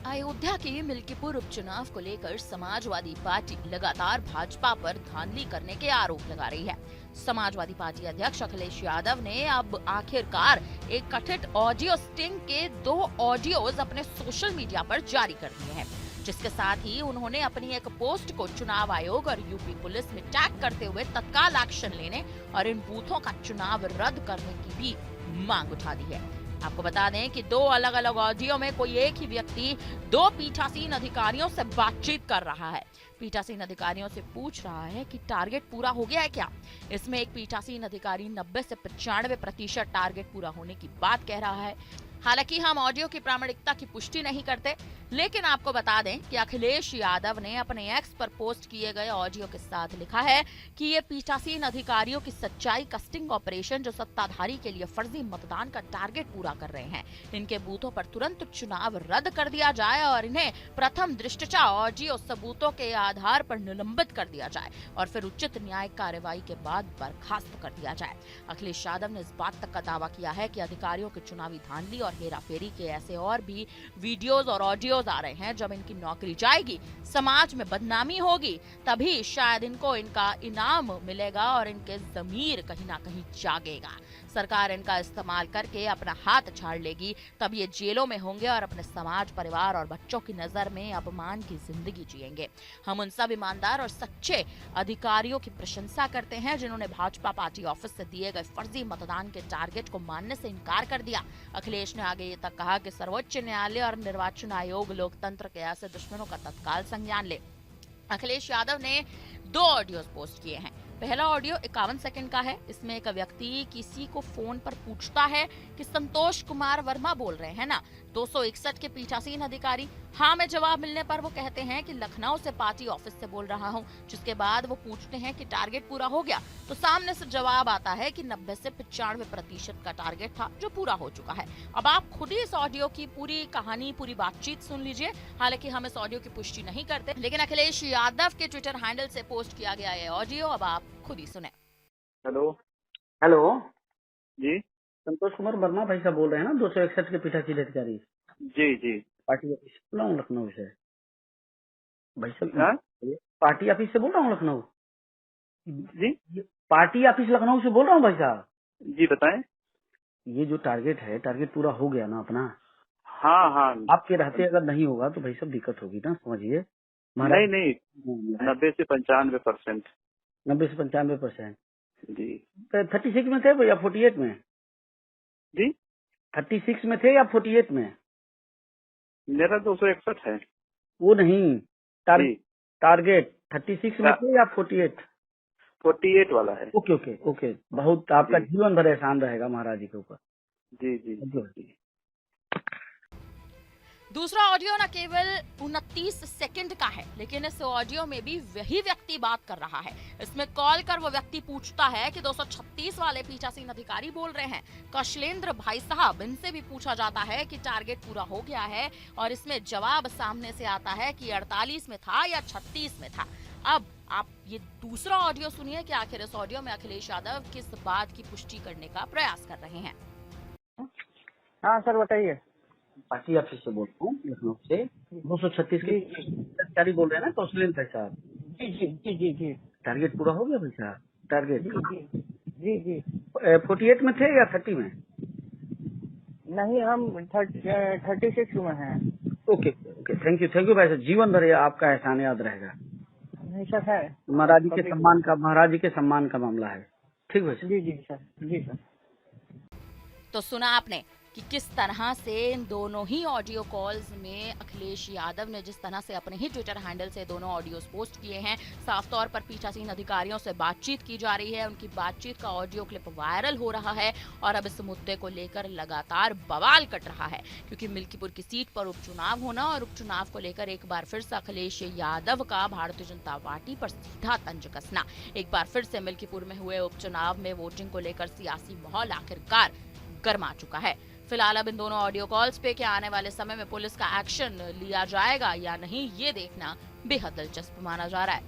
अयोध्या के मिल्कीपुर उपचुनाव को लेकर समाजवादी पार्टी लगातार भाजपा पर धांधली करने के आरोप लगा रही है। समाजवादी पार्टी अध्यक्ष अखिलेश यादव ने अब आखिरकार एक कथित ऑडियो स्टिंग के 2 ऑडियोज अपने सोशल मीडिया पर जारी कर दिए हैं, जिसके साथ ही उन्होंने अपनी एक पोस्ट को चुनाव आयोग और यूपी पुलिस में टैग करते हुए तत्काल एक्शन लेने और इन बूथों का चुनाव रद्द करने की भी मांग उठा दी है। आपको बता दें कि 2 अलग अलग ऑडियो में कोई एक ही व्यक्ति 2 पीठासीन अधिकारियों से बातचीत कर रहा है। पीठासीन अधिकारियों से पूछ रहा है कि टारगेट पूरा हो गया है क्या। इसमें एक पीठासीन अधिकारी 90 से 95% टारगेट पूरा होने की बात कह रहा है। हालांकि हम ऑडियो की प्रामाणिकता की पुष्टि नहीं करते, लेकिन आपको बता दें कि अखिलेश यादव ने अपने एक्स पर पोस्ट किए गए ऑडियो के साथ लिखा है कि ये पीठासीन अधिकारियों की सच्चाई का स्टिंग ऑपरेशन जो सत्ताधारी के लिए फर्जी मतदान का टारगेट पूरा कर रहे हैं। इनके बूथों पर तुरंत चुनाव रद्द कर दिया जाए और इन्हें प्रथम दृष्टया ऑडियो सबूतों के आधार पर निलंबित कर दिया जाए और फिर उचित न्यायिक कार्रवाई के बाद बर्खास्त कर दिया जाए। अखिलेश यादव ने इस बात तक का दावा किया है कि अधिकारियों के चुनावी धांधली और हेराफेरी के ऐसे और भी वीडियोज और ऑडियोज आ रहे हैं। जब इनकी नौकरी जाएगी, समाज में बदनामी होगी, तभी शायद इनको इनका इनाम मिलेगा और इनके ज़मीर कहीं ना कहीं जागेगा। सरकार इनका इस्तेमाल करके अपना हाथ झाड़ लेगी, तब ये जेलों में होंगे और अपने समाज, परिवार और बच्चों की नजर में अपमान की जिंदगी जिएंगे। हम उन सब ईमानदार और सच्चे अधिकारियों की प्रशंसा करते हैं जिन्होंने भाजपा पार्टी ऑफिस से दिए गए फर्जी मतदान के टारगेट को मानने से इनकार कर दिया। अखिलेश ने आगे ये तक कहा कि सर्वोच्च न्यायालय और निर्वाचन आयोग लोकतंत्र के ऐसे दुश्मनों का तत्काल संज्ञान ले। अखिलेश यादव ने 2 ऑडियोज पोस्ट किए हैं। पहला ऑडियो 51 सेकंड का है। इसमें एक व्यक्ति किसी को फोन पर पूछता है कि संतोष कुमार वर्मा बोल रहे हैं ना। 261 के पीठासीन अधिकारी हाँ में जवाब मिलने पर वो कहते हैं कि लखनऊ से पार्टी ऑफिस से बोल रहा हूँ, जिसके बाद वो पूछते हैं कि टारगेट पूरा हो गया, तो सामने से जवाब आता है कि 90 से 95% का टारगेट था जो पूरा हो चुका है। अब आप खुद ही इस ऑडियो की पूरी कहानी, पूरी बातचीत सुन लीजिए। हालांकि हम इस ऑडियो की पुष्टि नहीं करते, लेकिन अखिलेश यादव के ट्विटर हैंडल से पोस्ट किया गया ये ऑडियो अब आप खुद ही सुने। हेलो हेलो, जी संतोष कुमार वर्मा भाई साहब बोल रहे हैं ना, 261 के पीठासीन अधिकारी जी जी पार्टी ऑफिस से बोल रहा हूँ लखनऊ से। भाई साहब हाँ? पार्टी ऑफिस से बोल रहा हूँ लखनऊ। जी पार्टी ऑफिस लखनऊ से बोल रहा हूँ भाई साहब। जी बताएं। ये जो टारगेट है, टारगेट पूरा हो गया ना अपना? हाँ हाँ। आपके रहते अगर नहीं होगा तो भाई साहब दिक्कत होगी ना, समझिए। नहीं नहीं, 90 से 95%। 90 से 95%। जी 36 में थे या 48 में? जी 36 में थे या 48 में? मेरा 261 है। वो नहीं, जी टारगेट 36 में थे या 48? 48 वाला है। ओके ओके ओके, बहुत आपका जी जीवन भर एहसान रहेगा महाराज जी के ऊपर। जी जी जी। दूसरा ऑडियो न केवल 29 सेकंड का है, लेकिन इस ऑडियो में भी वही व्यक्ति बात कर रहा है। इसमें कॉल कर वो व्यक्ति पूछता है कि 236 वाले पीठासीन अधिकारी बोल रहे हैं कौशलेंद्र भाई साहब। इनसे भी पूछा जाता है कि टारगेट पूरा हो गया है और इसमें जवाब सामने से आता है कि 48 में था या 36 में था। अब आप ये दूसरा ऑडियो सुनिए कि आखिर इस ऑडियो में अखिलेश यादव किस बात की पुष्टि करने का प्रयास कर रहे हैं। हाँ सर बताइए। पार्टी ऑफिस से बोल रहा हूँ लखनऊ से। 236 के अधिकारी बोल रहे हैं ना कौशलेंद्र भाई साहब? जी जी जी जी जी टारगेट पूरा हो गया भाई साहब? टारगेट जी जी जी जी 48 में थे या 30 में? नहीं, हम 36 में हैं। ओके ओके, थैंक यू भाई साहब, जीवन भर आपका एहसान याद रहेगा। नहीं सर है। महाराज जी के सम्मान का मामला है। ठीक भाई साहब? जी जी सर, जी सर। तो सुना आपने कि किस तरह से इन दोनों ही ऑडियो कॉल्स में अखिलेश यादव ने जिस तरह से अपने ही ट्विटर हैंडल से दोनों ऑडियोज पोस्ट किए हैं। साफ तौर पर पीठासीन अधिकारियों से बातचीत की जा रही है, उनकी बातचीत का ऑडियो क्लिप वायरल हो रहा है और अब इस मुद्दे को लेकर लगातार बवाल कट रहा है, क्योंकि मिल्कीपुर की सीट पर उपचुनाव होना और उपचुनाव को लेकर एक बार फिर से अखिलेश यादव का भारतीय जनता पार्टी पर सीधा तंज कसना। एक बार फिर से मिल्कीपुर में हुए उपचुनाव में वोटिंग को लेकर सियासी माहौल आखिरकार गर्मा चुका है। फिलहाल अब इन दोनों ऑडियो कॉल्स पे क्या आने वाले समय में पुलिस का एक्शन लिया जाएगा या नहीं, ये देखना बेहद दिलचस्प माना जा रहा है।